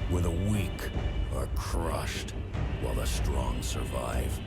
where the weak are crushed while the strong survive.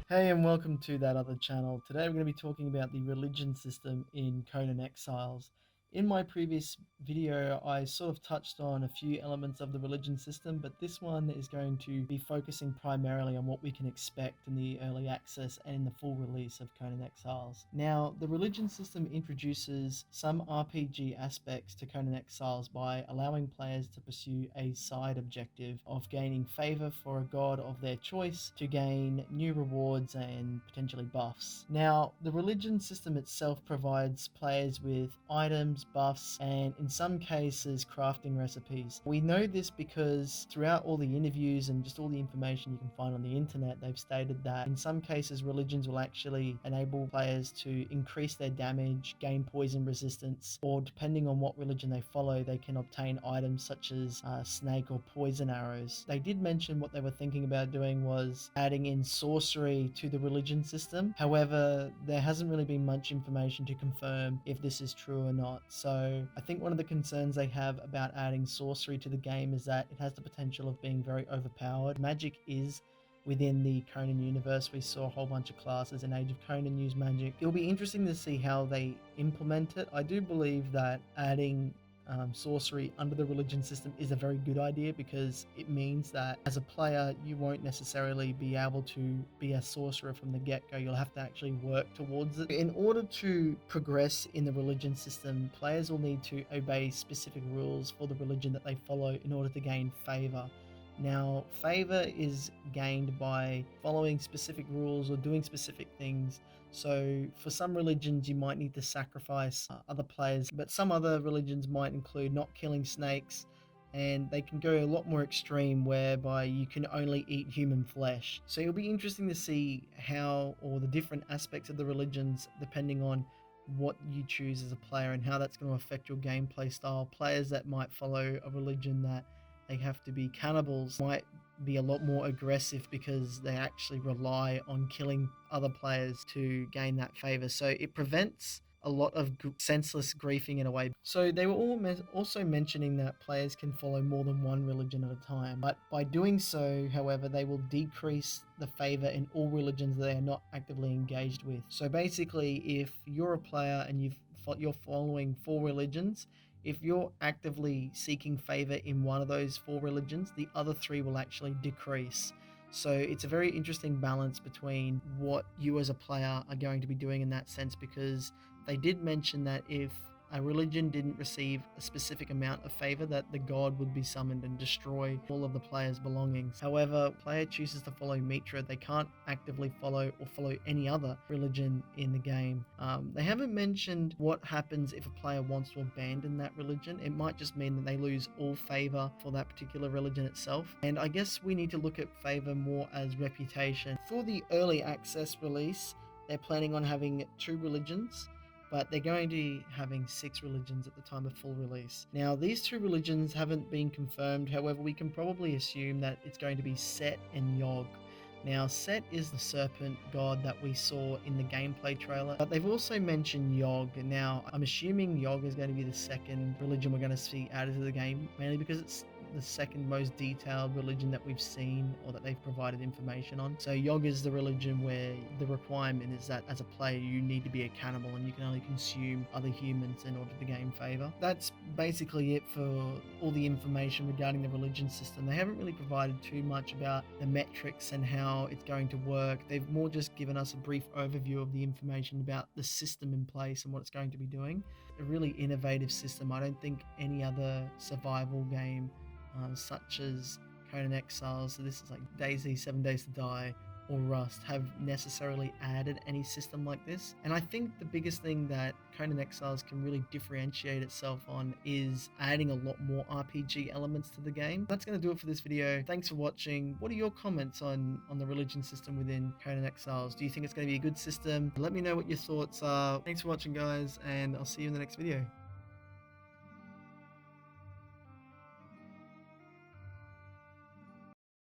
Hey, and welcome to that other channel. Today we're going to be talking about the religion system in Conan Exiles. In my previous video, I sort of touched on a few elements of the religion system, but this one is going to be focusing primarily on what we can expect in the early access and in the full release of Conan Exiles. Now, the religion system introduces some RPG aspects to Conan Exiles by allowing players to pursue a side objective of gaining favor for a god of their choice to gain new rewards and potentially buffs. Now, the religion system itself provides players with items, buffs, and in some cases crafting recipes. We know this because throughout all the interviews and just all the information you can find on the internet, they've stated that in some cases religions will actually enable players to increase their damage, gain poison resistance, or depending on what religion they follow, they can obtain items such as snake or poison arrows. They did mention what they were thinking about doing was adding in sorcery to the religion system. However, there hasn't really been much information to confirm if this is true or not. So I think one of the concerns they have about adding sorcery to the game is that it has the potential of being very overpowered. Magic is within the Conan universe. We saw a whole bunch of classes in Age of Conan use magic. It'll be interesting to see how they implement it. I do believe that adding sorcery under the religion system is a very good idea, because it means that as a player you won't necessarily be able to be a sorcerer from the get-go. You'll have to actually work towards it. In order to progress in the religion system, players will need to obey specific rules for the religion that they follow in order to gain favor. Now, favor is gained by following specific rules or doing specific things. So for some religions you might need to sacrifice other players, but some other religions might include not killing snakes, and they can go a lot more extreme whereby you can only eat human flesh. So it'll be interesting to see how, or the different aspects of the religions depending on what you choose as a player and how that's going to affect your gameplay style. Players that might follow a religion that they have to be cannibals might be a lot more aggressive because they actually rely on killing other players to gain that favor. So it prevents a lot of senseless griefing in a way. So they were also mentioning that players can follow more than one religion at a time, but by doing so, however, they will decrease the favor in all religions that they are not actively engaged with. So basically, if you're a player and you're following 4 religions, if you're actively seeking favor in one of those 4 religions, the other 3 will actually decrease. So it's a very interesting balance between what you as a player are going to be doing in that sense, because they did mention that if a religion didn't receive a specific amount of favor, that the god would be summoned and destroy all of the players' belongings. However, player chooses to follow Mitra, they can't actively follow any other religion in the game. They haven't mentioned what happens if a player wants to abandon that religion. It might just mean that they lose all favor for that particular religion itself. And I guess we need to look at favor more as reputation. For the early access release, they're planning on having 2 religions, but they're going to be having 6 religions at the time of full release. Now, these 2 religions haven't been confirmed. However, we can probably assume that it's going to be Set and Yog. Now, Set is the serpent god that we saw in the gameplay trailer, but they've also mentioned Yog. Now, I'm assuming Yog is going to be the second religion we're going to see added to the game, mainly because it's the second most detailed religion that we've seen or that they've provided information on. So Yog is the religion where the requirement is that as a player you need to be a cannibal and you can only consume other humans in order to gain favor. That's basically it for all the information regarding the religion system. They haven't really provided too much about the metrics and how it's going to work. They've more just given us a brief overview of the information about the system in place and what it's going to be doing. A really innovative system. I don't think any other survival game such as Conan Exiles, so this is like DayZ, 7 Days to Die, or Rust, have necessarily added any system like this. And I think the biggest thing that Conan Exiles can really differentiate itself on is adding a lot more RPG elements to the game. That's going to do it for this video. Thanks for watching. What are your comments on the religion system within Conan Exiles? Do you think it's going to be a good system? Let me know what your thoughts are. Thanks for watching, guys, and I'll see you in the next video.